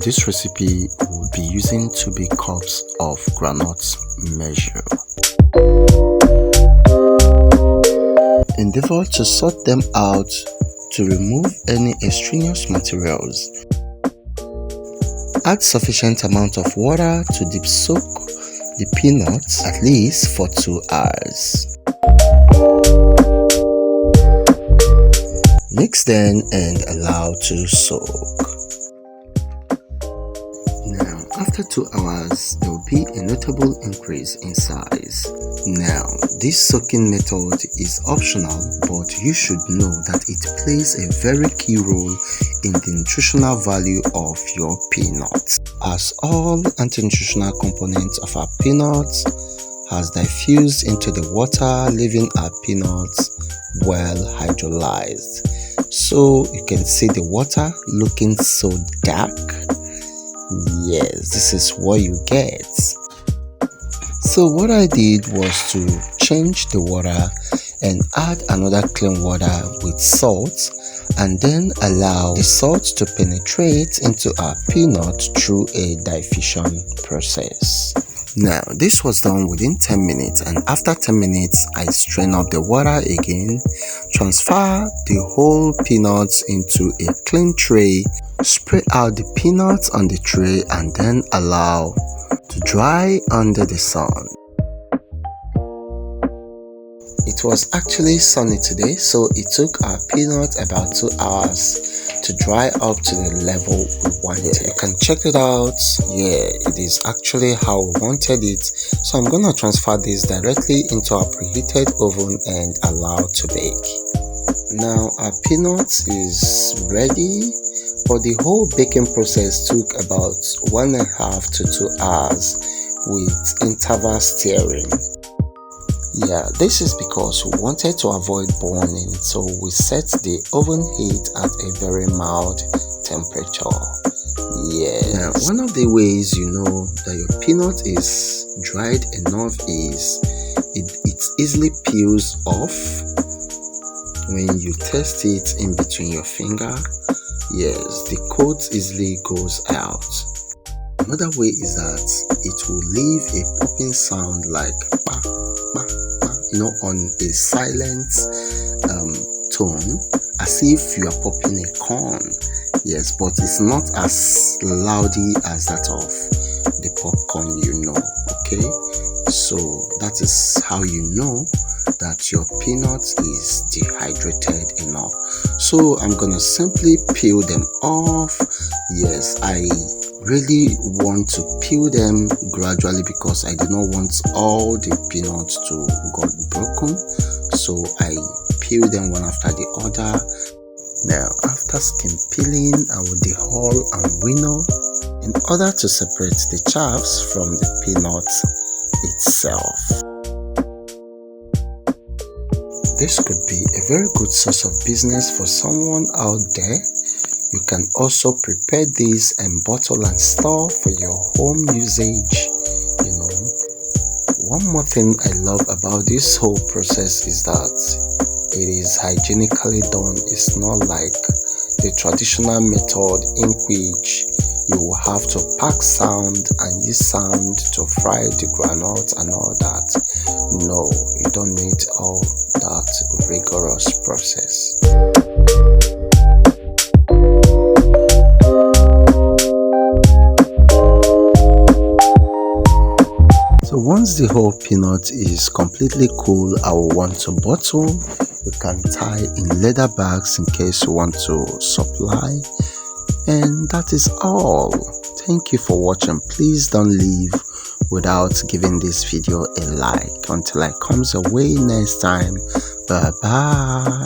this recipe will be using 2 big cups of groundnut measure. Endeavor to sort them out to remove any extraneous materials. Add sufficient amount of water to deep soak the peanuts at least for 2 hours. Mix them and allow to soak. Now, after 2 hours, there will be a notable increase in size. Now, this soaking method is optional, but you should know that it plays a very key role in the nutritional value of your peanuts, as all anti-nutritional components of our peanuts has diffused into the water, leaving our peanuts well hydrolyzed. So you can see the water looking so dark. Yes, this is what you get. So what I did was to change the water and add another clean water with salt, and then allow the salt to penetrate into our peanut through a diffusion process. Now, this was done within 10 minutes, and after 10 minutes, I strain up the water again, transfer the whole peanuts into a clean tray, spread out the peanuts on the tray, and then allow to dry under the sun. It was actually sunny today, so it took our peanuts about 2 hours to dry up to the level we wanted. You can check it out. Yeah, it is actually how we wanted it. So I'm gonna transfer this directly into our preheated oven and allow to bake. Now our peanuts is ready, but the whole baking process took about 1.5 to 2 hours with interval stirring. Yeah, this is because we wanted to avoid burning, so we set the oven heat at a very mild temperature. Yes. Now, one of the ways you know that your peanut is dried enough is it easily peels off when you test it in between your finger. Yes, the coat easily goes out. Another way is that it will leave a popping sound like pa, pa, pa, on a silent tone, as if you are popping a corn. Yes, but it's not as loudy as that of the popcorn, okay? So that is how you know that your peanut is dehydrated enough. So I'm gonna simply peel them off. Yes, I really want to peel them gradually because I do not want all the peanuts to get broken. So I peel them one after the other. Now, after skin peeling, I will dehull and winnow in order to separate the chaffs from the peanut itself. This could be a very good source of business for someone out there. You can also prepare this and bottle and store for your home usage. One more thing I love about this whole process is that it is hygienically done. It's not like the traditional method in which you will have to pack sand and use sand to fry the groundnut and all that. No, you don't need all that rigorous process. So once the whole peanut is completely cool, I will want to bottle. You can tie in leather bags in case you want to supply. And that is all. Thank you for watching. Please don't leave without giving this video a like. Until I comes away next time. Bye bye.